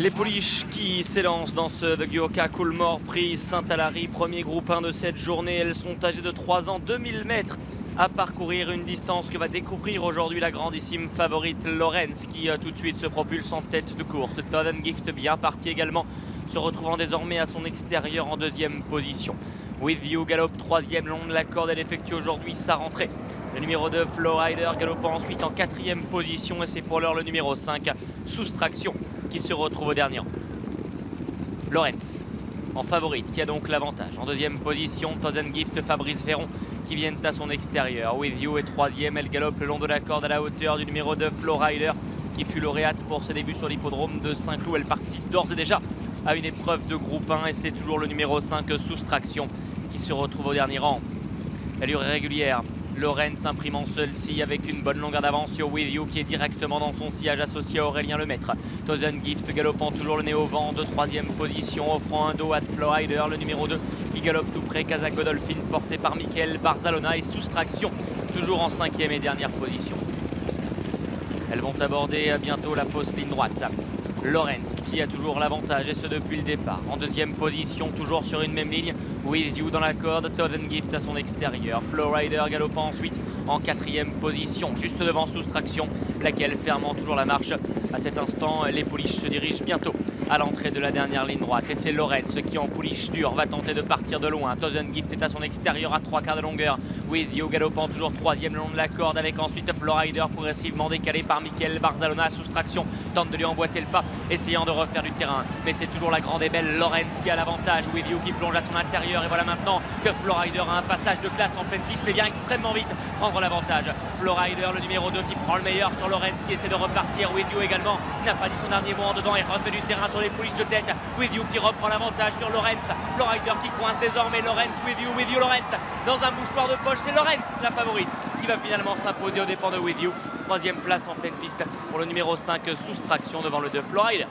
Les Polish qui s'élancent dans ce de Gyoka Coolmore Prix Saint-Alary, premier groupe 1 de cette journée. Elles sont âgées de 3 ans, 2000 mètres à parcourir, une distance que va découvrir aujourd'hui la grandissime favorite Lorenz qui tout de suite se propulse en tête de course. Toden Gift bien parti également, se retrouvant désormais à son extérieur en deuxième position. With You galope troisième long de la corde, elle effectue aujourd'hui sa rentrée. Le numéro 2, Flowrider, galopant ensuite en quatrième position et c'est pour l'heure le numéro 5, Soustraction, qui se retrouve au dernier rang. Lorenz, en favorite, qui a donc l'avantage. En deuxième position, Toden Gift, Fabrice Véron, qui viennent à son extérieur. With You est troisième, elle galope le long de la corde à la hauteur du numéro 2, Flowrider, qui fut lauréate pour ses débuts sur l'hippodrome de Saint-Cloud. Elle participe d'ores et déjà à une épreuve de groupe 1 et c'est toujours le numéro 5, Soustraction, qui se retrouve au dernier rang. Allure régulière. Lorenz imprimant seul-ci avec une bonne longueur d'avance sur With You qui est directement dans son sillage associé à Aurélien Lemaître. Toden Gift galopant toujours le nez au vent de troisième position, offrant un dos à Flowrider, le numéro 2 qui galope tout près. Kazakh Godolphin porté par Michael Barzalona et Soustraction toujours en cinquième et dernière position. Elles vont aborder bientôt la fausse ligne droite. Lorenz qui a toujours l'avantage et ce depuis le départ. En deuxième position, toujours sur une même ligne. With You dans la corde, Toden Gift à son extérieur. Flowrider galopant ensuite en quatrième position, juste devant Soustraction, laquelle fermant toujours la marche. À cet instant, les Polish se dirigent bientôt à l'entrée de la dernière ligne droite. Et c'est Lorenz qui en pouliche dure va tenter de partir de loin. Toden Gift est à son extérieur à 3/4 de longueur. With You galopant toujours troisième le long de la corde avec ensuite Flowrider progressivement décalé par Michael Barzalona. Soustraction tente de lui emboîter le pas, essayant de refaire du terrain. Mais c'est toujours la grande et belle Lorenz qui a l'avantage. With You qui plonge à son intérieur. Et voilà maintenant que Flowrider a un passage de classe en pleine piste et vient extrêmement vite prendre l'avantage. Flowrider, le numéro 2 qui prend le meilleur sur Lorenz qui essaie de repartir. With You également n'a pas dit son dernier mot en dedans et refait du terrain sur les pouliches de tête. With You qui reprend l'avantage sur Lorenz. Flowrider qui coince désormais Lorenz. With You Lorenz dans un mouchoir de poche. C'est Lorenz la favorite qui va finalement s'imposer aux dépens de With You. Troisième place en pleine piste pour le numéro 5, Soustraction devant le 2, Flowrider.